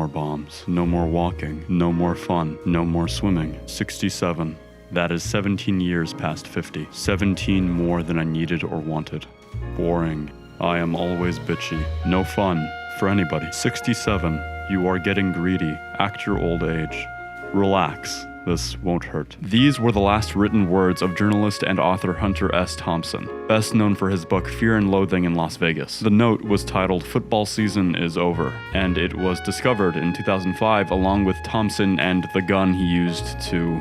more bombs, no more walking, no more fun, no more swimming. 67. That is 17 years past 50. 17 more than I needed or wanted. Boring. I am always bitchy. No fun for anybody. 67. You are getting greedy. Act your old age. Relax. This won't hurt. These were the last written words of journalist and author Hunter S. Thompson, best known for his book Fear and Loathing in Las Vegas. The note was titled "Football Season is Over," and it was discovered in 2005 along with Thompson and the gun he used to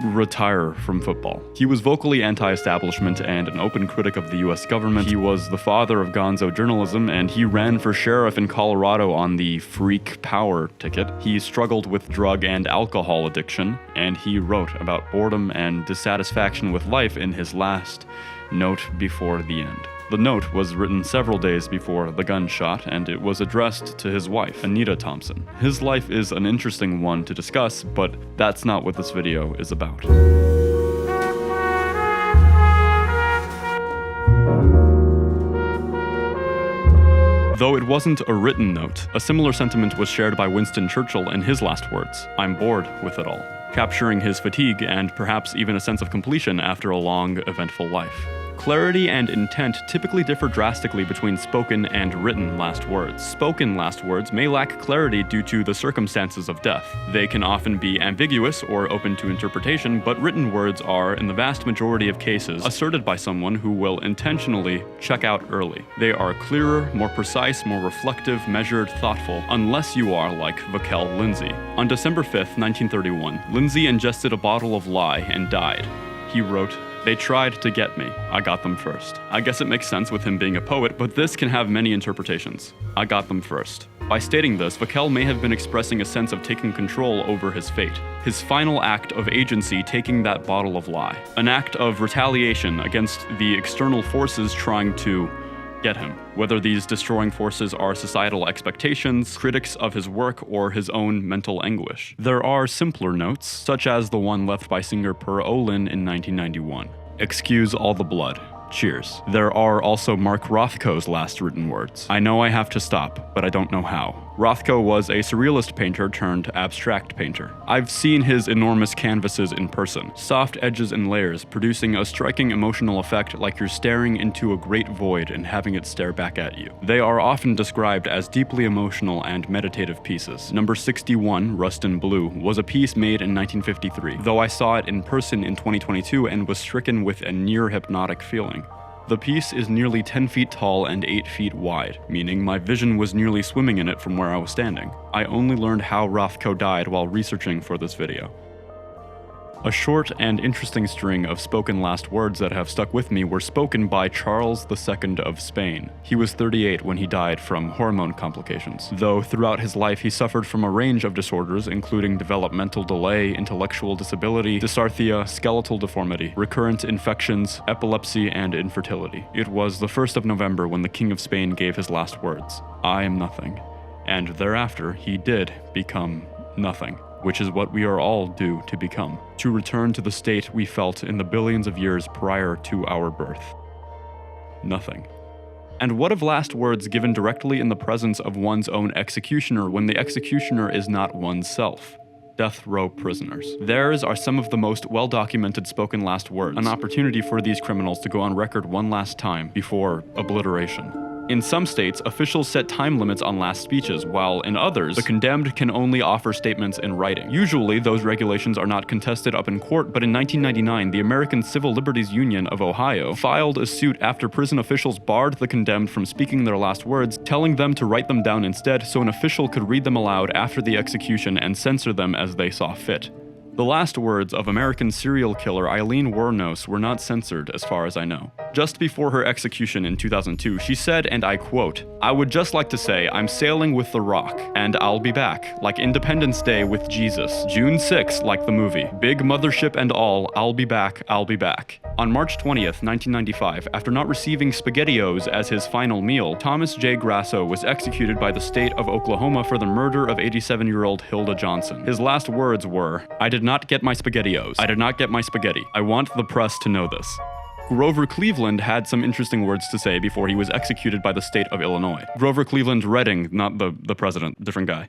retire from football. He was vocally anti-establishment and an open critic of the US government. He was the father of gonzo journalism, and he ran for sheriff in Colorado on the freak power ticket. He struggled with drug and alcohol addiction, and he wrote about boredom and dissatisfaction with life in his last note before the end. The note was written several days before the gunshot, and it was addressed to his wife, Anita Thompson. His life is an interesting one to discuss, but that's not what this video is about. Though it wasn't a written note, a similar sentiment was shared by Winston Churchill in his last words: "I'm bored with it all," capturing his fatigue and perhaps even a sense of completion after a long, eventful life. Clarity and intent typically differ drastically between spoken and written last words. Spoken last words may lack clarity due to the circumstances of death. They can often be ambiguous or open to interpretation, but written words are, in the vast majority of cases, asserted by someone who will intentionally check out early. They are clearer, more precise, more reflective, measured, thoughtful, unless you are like Vakel Lindsay. On December 5th, 1931, Lindsay ingested a bottle of lye and died. He wrote, "They tried to get me. I got them first." I guess it makes sense with him being a poet, but this can have many interpretations. I got them first. By stating this, Vakel may have been expressing a sense of taking control over his fate. His final act of agency taking that bottle of lye. An act of retaliation against the external forces trying to get him. Whether these destroying forces are societal expectations, critics of his work, or his own mental anguish. There are simpler notes, such as the one left by singer Per Olin in 1991. "Excuse all the blood. Cheers." There are also Mark Rothko's last written words. "I know I have to stop, but I don't know how." Rothko was a surrealist painter turned abstract painter. I've seen his enormous canvases in person, soft edges and layers, producing a striking emotional effect like you're staring into a great void and having it stare back at you. They are often described as deeply emotional and meditative pieces. Number 61, Rust and Blue, was a piece made in 1953, though I saw it in person in 2022 and was stricken with a near hypnotic feeling. The piece is nearly 10 feet tall and 8 feet wide, meaning my vision was nearly swimming in it from where I was standing. I only learned how Rothko died while researching for this video. A short and interesting string of spoken last words that have stuck with me were spoken by Charles II of Spain. He was 38 when he died from hormone complications, though throughout his life he suffered from a range of disorders including developmental delay, intellectual disability, dysarthria, skeletal deformity, recurrent infections, epilepsy, and infertility. It was the 1st of November when the King of Spain gave his last words: "I am nothing." And thereafter he did become nothing, which is what we are all due to become, to return to the state we felt in the billions of years prior to our birth. Nothing. And what of last words given directly in the presence of one's own executioner when the executioner is not oneself? Death row prisoners. Theirs are some of the most well-documented spoken last words, an opportunity for these criminals to go on record one last time before obliteration. In some states, officials set time limits on last speeches, while in others, the condemned can only offer statements in writing. Usually, those regulations are not contested up in court, but in 1999, the American Civil Liberties Union of Ohio filed a suit after prison officials barred the condemned from speaking their last words, telling them to write them down instead so an official could read them aloud after the execution and censor them as they saw fit. The last words of American serial killer Eileen Wuornos were not censored as far as I know. Just before her execution in 2002, she said, and I quote, "I would just like to say I'm sailing with the Rock, and I'll be back, like Independence Day with Jesus. June 6th, like the movie. Big mothership and all, I'll be back, I'll be back." On March 20th, 1995, after not receiving SpaghettiOs as his final meal, Thomas J. Grasso was executed by the state of Oklahoma for the murder of 87-year-old Hilda Johnson. His last words were, "I did not get my SpaghettiOs. I did not get my spaghetti. I want the press to know this." Grover Cleveland had some interesting words to say before he was executed by the state of Illinois. Grover Cleveland Redding, not the president, different guy.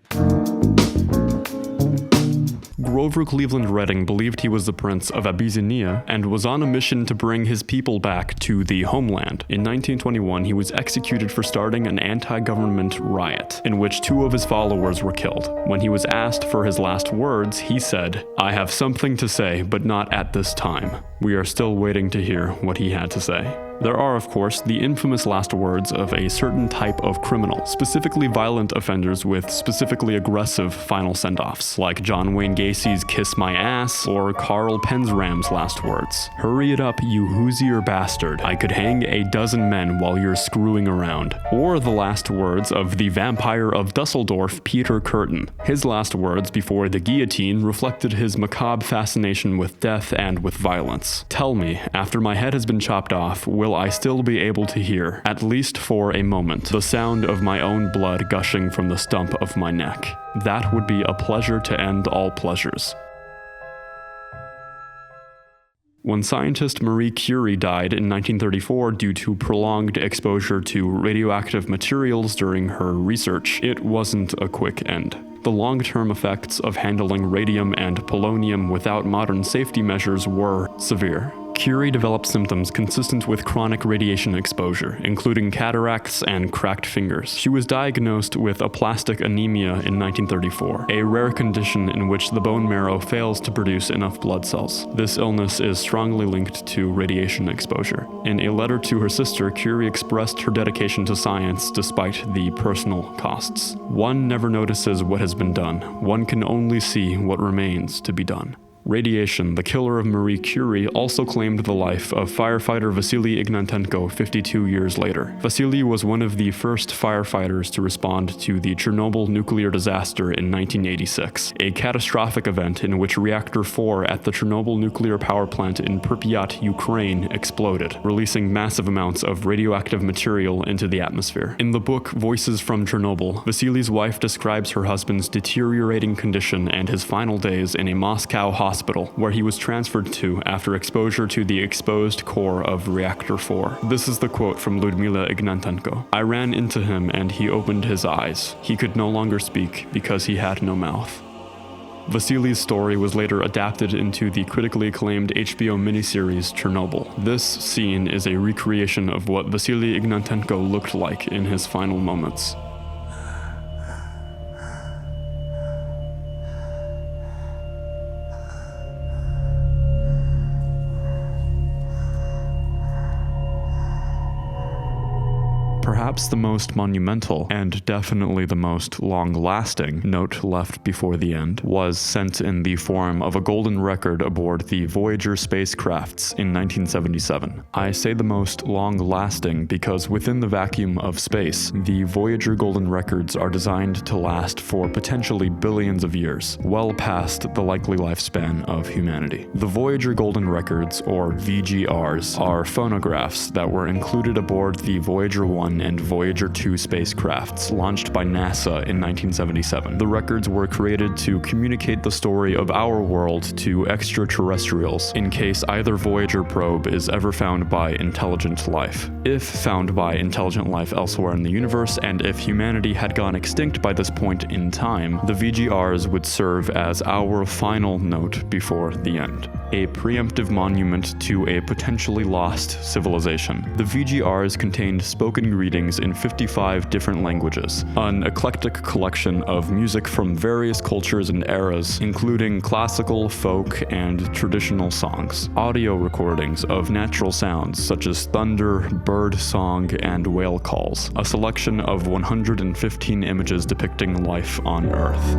Grover Cleveland Redding believed he was the Prince of Abyssinia and was on a mission to bring his people back to the homeland. In 1921, he was executed for starting an anti-government riot in which 2 of his followers were killed. When he was asked for his last words, he said, "I have something to say, but not at this time." We are still waiting to hear what he had to say. There are, of course, the infamous last words of a certain type of criminal, specifically violent offenders with specifically aggressive final send-offs, like John Wayne Gacy's "Kiss My Ass" or Carl Penzram's last words. "Hurry it up, you Hoosier bastard. I could hang a dozen men while you're screwing around." Or the last words of the vampire of Dusseldorf, Peter Curtin. His last words before the guillotine reflected his macabre fascination with death and with violence. "Tell me, after my head has been chopped off, will I still be able to hear, at least for a moment, the sound of my own blood gushing from the stump of my neck? That would be a pleasure to end all pleasures." When scientist Marie Curie died in 1934 due to prolonged exposure to radioactive materials during her research, it wasn't a quick end. The long-term effects of handling radium and polonium without modern safety measures were severe. Curie developed symptoms consistent with chronic radiation exposure, including cataracts and cracked fingers. She was diagnosed with aplastic anemia in 1934, a rare condition in which the bone marrow fails to produce enough blood cells. This illness is strongly linked to radiation exposure. In a letter to her sister, Curie expressed her dedication to science despite the personal costs. "One never notices what has been done. One can only see what remains to be done." Radiation, the killer of Marie Curie, also claimed the life of firefighter Vasily Ignatenko 52 years later. Vasily was one of the first firefighters to respond to the Chernobyl nuclear disaster in 1986, a catastrophic event in which Reactor 4 at the Chernobyl nuclear power plant in Pripyat, Ukraine, exploded, releasing massive amounts of radioactive material into the atmosphere. In the book Voices from Chernobyl, Vasily's wife describes her husband's deteriorating condition and his final days in a Moscow hospital, where he was transferred to after exposure to the exposed core of Reactor 4. This is the quote from Lyudmila Ignatenko. "I ran into him and he opened his eyes. He could no longer speak because he had no mouth." Vasily's story was later adapted into the critically acclaimed HBO miniseries Chernobyl. This scene is a recreation of what Vasily Ignatenko looked like in his final moments. Perhaps the most monumental, and definitely the most long-lasting, note left before the end was sent in the form of a golden record aboard the Voyager spacecrafts in 1977. I say the most long-lasting because within the vacuum of space, the Voyager golden records are designed to last for potentially billions of years, well past the likely lifespan of humanity. The Voyager golden records, or VGRs, are phonographs that were included aboard the Voyager 1 and Voyager 2 spacecrafts launched by NASA in 1977. The records were created to communicate the story of our world to extraterrestrials in case either Voyager probe is ever found by intelligent life. If found by intelligent life elsewhere in the universe, and if humanity had gone extinct by this point in time, the VGRs would serve as our final note before the end. A preemptive monument to a potentially lost civilization. The VGRs contained spoken greetings in 55 different languages, an eclectic collection of music from various cultures and eras, including classical, folk, and traditional songs, audio recordings of natural sounds such as thunder, bird song, and whale calls, a selection of 115 images depicting life on Earth.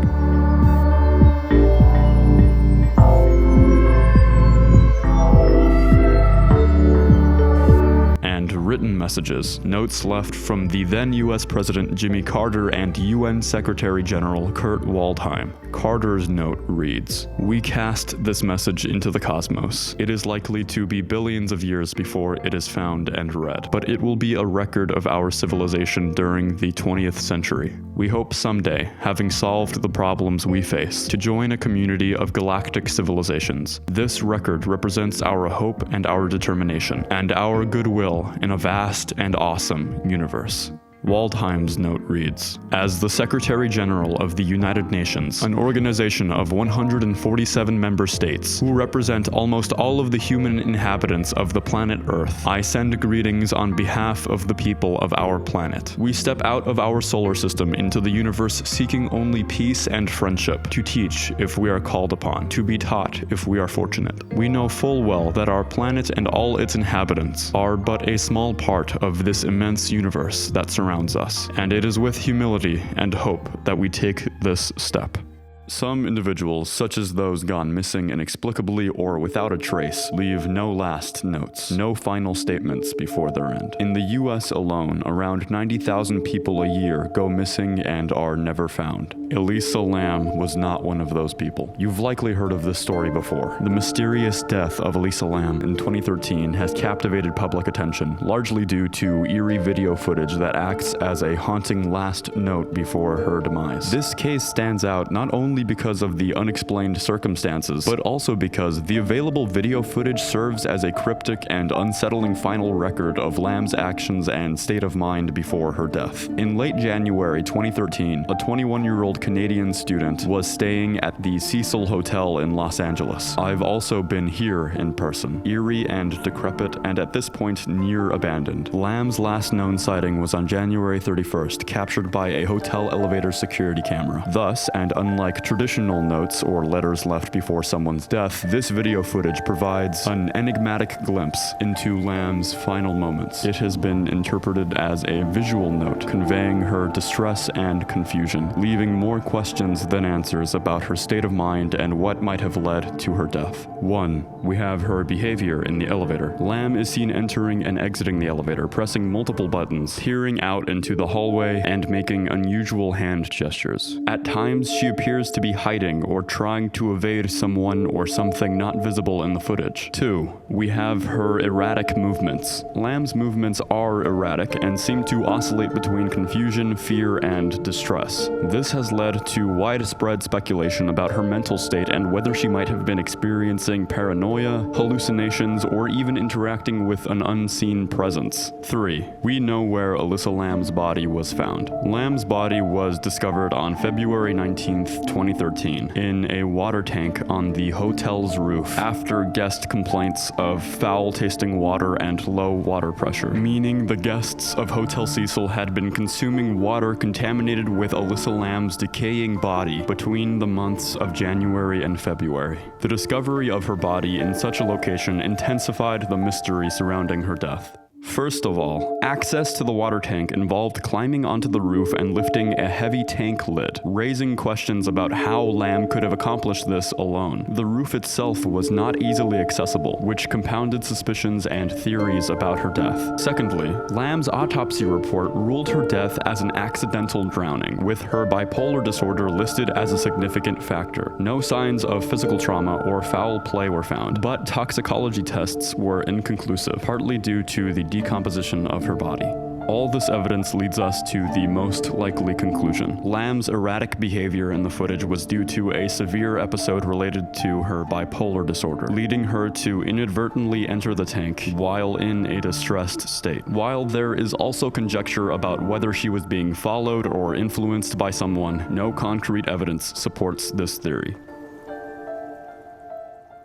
Written messages, notes left from the then US President Jimmy Carter and UN Secretary General Kurt Waldheim. Carter's note reads, "We cast this message into the cosmos. It is likely to be billions of years before it is found and read, but it will be a record of our civilization during the 20th century. We hope someday, having solved the problems we face, to join a community of galactic civilizations. This record represents our hope and our determination, and our goodwill in a vast and awesome universe." Waldheim's note reads, "As the Secretary General of the United Nations, an organization of 147 member states who represent almost all of the human inhabitants of the planet Earth, I send greetings on behalf of the people of our planet. We step out of our solar system into the universe seeking only peace and friendship, to teach if we are called upon, to be taught if we are fortunate. We know full well that our planet and all its inhabitants are but a small part of this immense universe that surrounds us, and it is with humility and hope that we take this step. Some individuals, such as those gone missing inexplicably or without a trace, leave no last notes, no final statements before their end. In the US alone, around 90,000 people a year go missing and are never found. Elisa Lamb was not one of those people. You've likely heard of this story before. The mysterious death of Elisa Lamb in 2013 has captivated public attention, largely due to eerie video footage that acts as a haunting last note before her demise. This case stands out not only because of the unexplained circumstances, but also because the available video footage serves as a cryptic and unsettling final record of Lamb's actions and state of mind before her death. In late January 2013, a 21-year-old Canadian student was staying at the Cecil Hotel in Los Angeles. I've also been here in person, eerie and decrepit, and at this point near abandoned. Lamb's last known sighting was on January 31st, captured by a hotel elevator security camera. Thus, and unlike traditional notes or letters left before someone's death, this video footage provides an enigmatic glimpse into Lamb's final moments. It has been interpreted as a visual note, conveying her distress and confusion, leaving more questions than answers about her state of mind and what might have led to her death. 1. We have her behavior in the elevator. Lamb is seen entering and exiting the elevator, pressing multiple buttons, peering out into the hallway, and making unusual hand gestures. At times, she appears to be hiding or trying to evade someone or something not visible in the footage. 2. We have her erratic movements. Lamb's movements are erratic and seem to oscillate between confusion, fear, and distress. This has led to widespread speculation about her mental state and whether she might have been experiencing paranoia, hallucinations, or even interacting with an unseen presence. 3. We know where Elisa Lamb's body was found. Lamb's body was discovered on February 19th, 2013, in a water tank on the hotel's roof after guest complaints of foul-tasting water and low water pressure, meaning the guests of Hotel Cecil had been consuming water contaminated with Elisa Lamb's decaying body between the months of January and February. The discovery of her body in such a location intensified the mystery surrounding her death. First of all, access to the water tank involved climbing onto the roof and lifting a heavy tank lid, raising questions about how Lamb could have accomplished this alone. The roof itself was not easily accessible, which compounded suspicions and theories about her death. Secondly, Lamb's autopsy report ruled her death as an accidental drowning, with her bipolar disorder listed as a significant factor. No signs of physical trauma or foul play were found, but toxicology tests were inconclusive, partly due to the decomposition of her body. All this evidence leads us to the most likely conclusion. Lamb's erratic behavior in the footage was due to a severe episode related to her bipolar disorder, leading her to inadvertently enter the tank while in a distressed state. While there is also conjecture about whether she was being followed or influenced by someone, no concrete evidence supports this theory.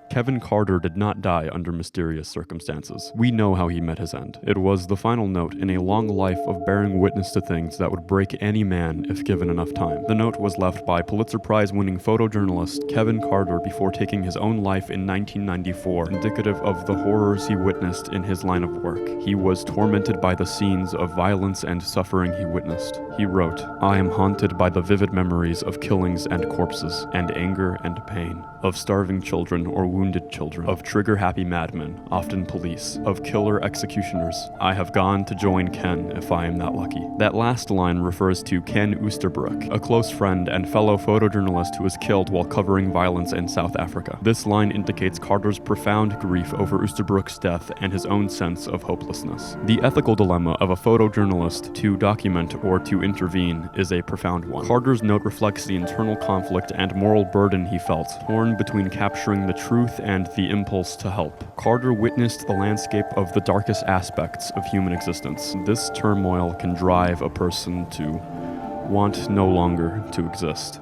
Kevin Carter did not die under mysterious circumstances. We know how he met his end. It was the final note in a long life of bearing witness to things that would break any man if given enough time. The note was left by Pulitzer Prize-winning photojournalist Kevin Carter before taking his own life in 1994, indicative of the horrors he witnessed in his line of work. He was tormented by the scenes of violence and suffering he witnessed. He wrote, "I am haunted by the vivid memories of killings and corpses, and anger and pain, of starving children or wounded children, of trigger-happy madmen, often police, of killer executioners. I have gone to join Ken if I am that lucky. That last line refers to Ken Oosterbrook, a close friend and fellow photojournalist who was killed while covering violence in South Africa. This line indicates Carter's profound grief over Oosterbrook's death and his own sense of hopelessness. The ethical dilemma of a photojournalist to document or to intervene is a profound one. Carter's note reflects the internal conflict and moral burden he felt, torn between capturing the truth and the impulse to help. Carter witnessed the landscape of the darkest aspects of human existence. This turmoil can drive a person to want no longer to exist.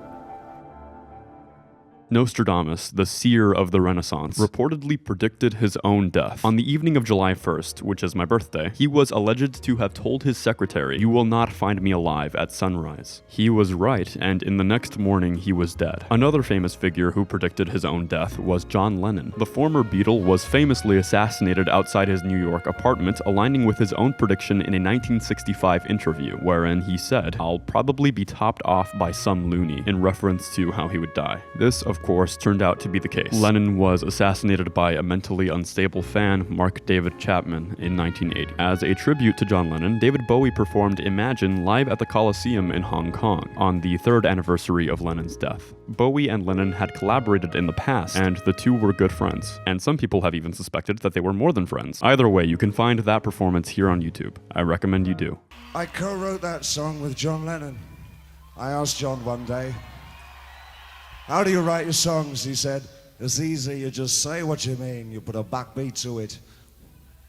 Nostradamus, the seer of the Renaissance, reportedly predicted his own death. On the evening of July 1st, which is my birthday, he was alleged to have told his secretary, "You will not find me alive at sunrise." He was right, and in the next morning he was dead. Another famous figure who predicted his own death was John Lennon. The former Beatle was famously assassinated outside his New York apartment, aligning with his own prediction in a 1965 interview, wherein he said, "I'll probably be topped off by some loony," in reference to how he would die. This, of course, turned out to be the case. Lennon was assassinated by a mentally unstable fan, Mark David Chapman, in 1980. As a tribute to John Lennon, David Bowie performed Imagine live at the Coliseum in Hong Kong on the 3rd anniversary of Lennon's death. Bowie and Lennon had collaborated in the past, and the two were good friends. And some people have even suspected that they were more than friends. Either way, you can find that performance here on YouTube. I recommend you do. I co-wrote that song with John Lennon. I asked John one day, "How do you write your songs?" He said, "It's easy, you just say what you mean, you put a backbeat to it."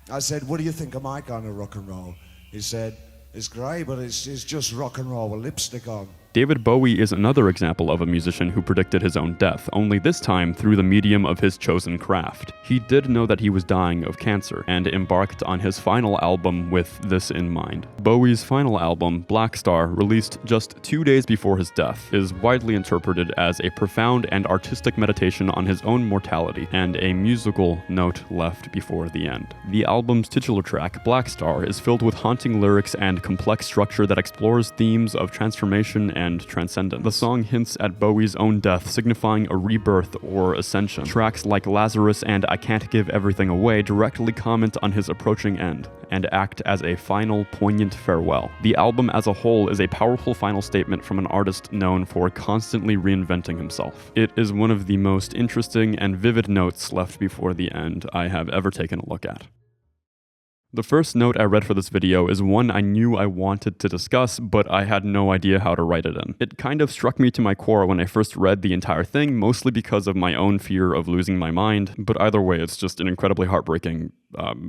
I said, "What do you think of my kind of rock and roll?" He said, "It's great, but it's just rock and roll with lipstick on." David Bowie is another example of a musician who predicted his own death, only this time through the medium of his chosen craft. He did know that he was dying of cancer, and embarked on his final album with this in mind. Bowie's final album, Black Star, released just 2 days before his death, is widely interpreted as a profound and artistic meditation on his own mortality, and a musical note left before the end. The album's titular track, Black Star, is filled with haunting lyrics and complex structure that explores themes of transformation and transcendence. The song hints at Bowie's own death, signifying a rebirth or ascension. Tracks like Lazarus and I Can't Give Everything Away directly comment on his approaching end, and act as a final, poignant farewell. The album as a whole is a powerful final statement from an artist known for constantly reinventing himself. It is one of the most interesting and vivid notes left before the end I have ever taken a look at. The first note I read for this video is one I knew I wanted to discuss, but I had no idea how to write it in. It kind of struck me to my core when I first read the entire thing, mostly because of my own fear of losing my mind, but either way, it's just an incredibly heartbreaking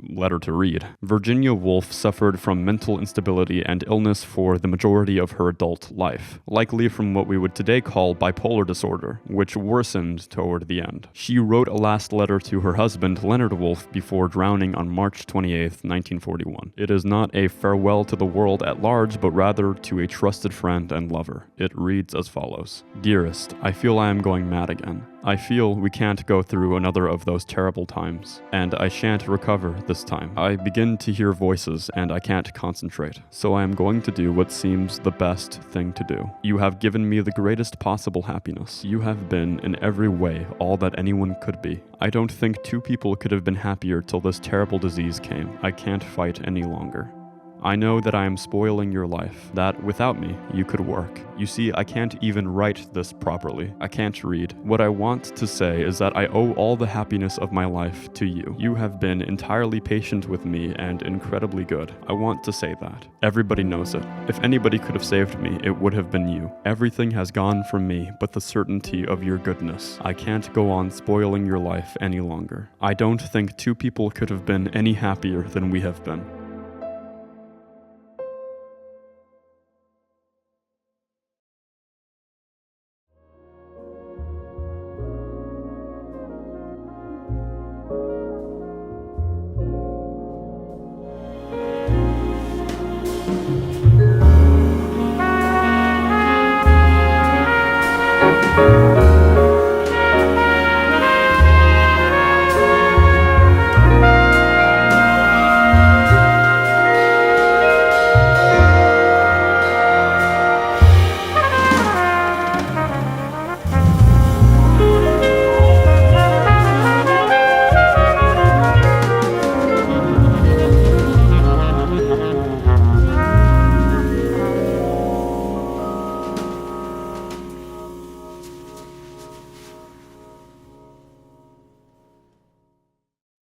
letter to read. Virginia Woolf suffered from mental instability and illness for the majority of her adult life, likely from what we would today call bipolar disorder, which worsened toward the end. She wrote a last letter to her husband, Leonard Woolf, before drowning on March 28th, 1941. It is not a farewell to the world at large, but rather to a trusted friend and lover. It reads as follows: "Dearest, I feel I am going mad again. I feel we can't go through another of those terrible times, and I shan't recover this time. I begin to hear voices, and I can't concentrate, so I am going to do what seems the best thing to do. You have given me the greatest possible happiness. You have been, in every way, all that anyone could be. I don't think two people could have been happier till this terrible disease came. I can't fight any longer. I know that I am spoiling your life, that without me, you could work. You see, I can't even write this properly. I can't read. What I want to say is that I owe all the happiness of my life to you. You have been entirely patient with me and incredibly good. I want to say that. Everybody knows it. If anybody could have saved me, it would have been you. Everything has gone from me but the certainty of your goodness. I can't go on spoiling your life any longer. I don't think two people could have been any happier than we have been.